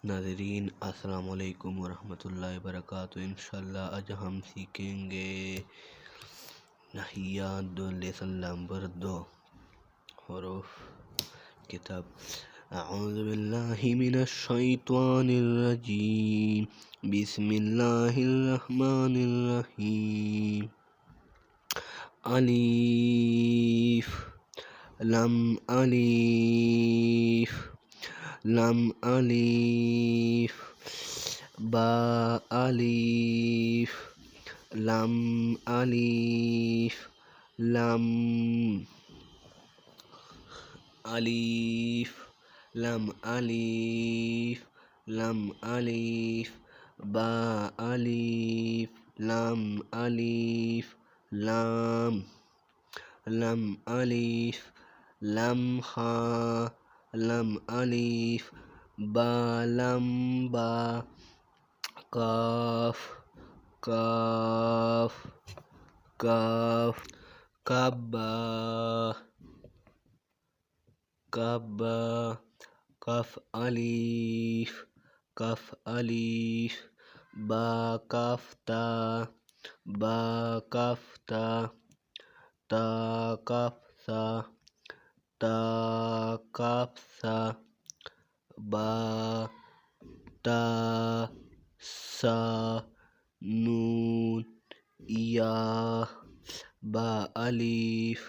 ناظرین السلام علیکم ورحمۃ اللہ وبرکاتہ۔ انشاءاللہ آج ہم سیکھیں گے نحویات لیسن نمبر 2 حروف کتاب۔ اعوذ باللہ من الشیطان الرجیم، بسم اللہ الرحمن الرحیم۔ الف لام الف لام الف با الف لام الف لام الف لام الف لام الف با الف لام الف لام لام الف لام ہا لام الف با لام با کاف کاف کاف کعبہ کعبہ کاف الف کاف الف با کاف تا با کاف تا تا کاف سا تا کاف سا با تا سا نون یا با الف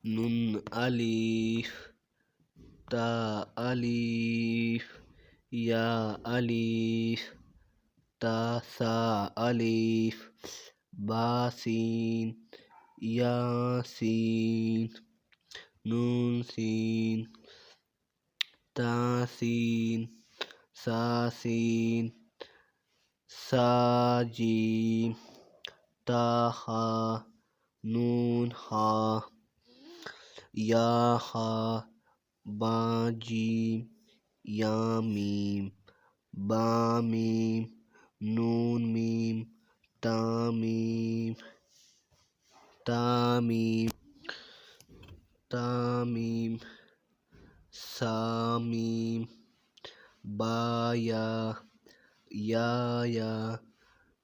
نون الف تا الف یا الف تا سا الف با سین یا سین نون سین تا سین سا سین سا جیم تا ہا نون ہا یا ہا با جیم یا میم با میم نون میم تا میم تا میم تا میم سا میم با یا یا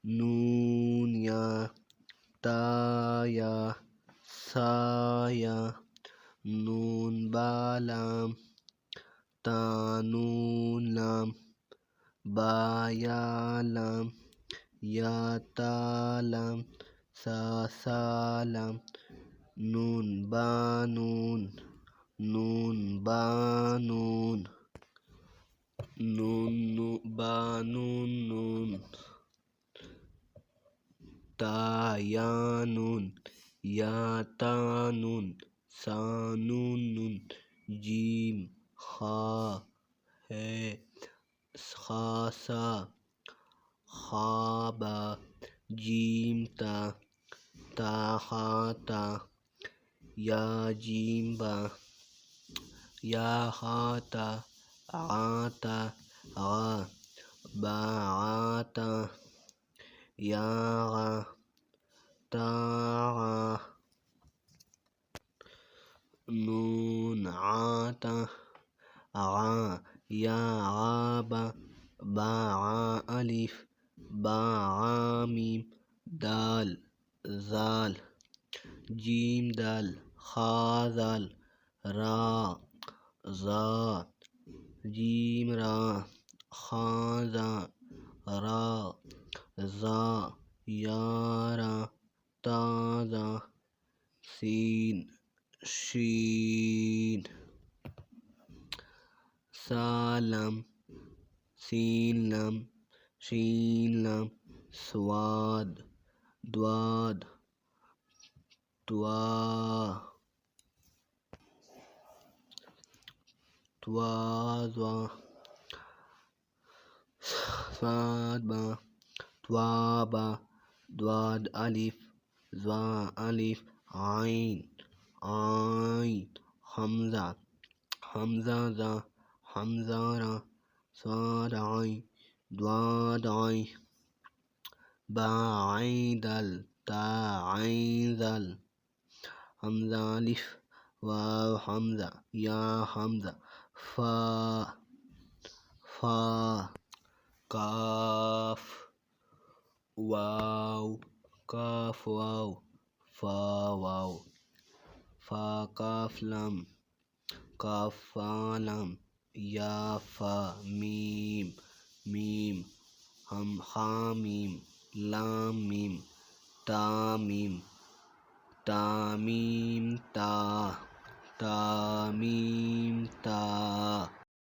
نون یا تا یا سا یا نون با لام تا نون لام با یا لام یا تا لام سا سا لام نون با نون نون با نون نون با نون نون تا یا نون یا تا نون سا نون نون جیم خا ہے خا سا خا با جیم تا تا ہا تا یا جیم با یا ہا تا عا تا غا با عا تا یا غا تا غا نون عا تا غا یا غا با عا الف با عا میم دال زال جیم دال خا زال را زا جیم را خا زا را زا یا را تا زا سین شین سالم سین لم شین لم سواد دواد توا توا صاد با توا با دواد الف زوا الف عین عین حمزہ حمزہ زا حمزہ را صاد عین دواد عین با عین دل تا عین دل حمزہ الف واو حمزہ یا حمزہ فا فا کاف واو کاف واو فا واو فا کاف لام کاف فا لام یا فا میم میم ہم خا میم لام میم تا میم تامیم تا تامیم تا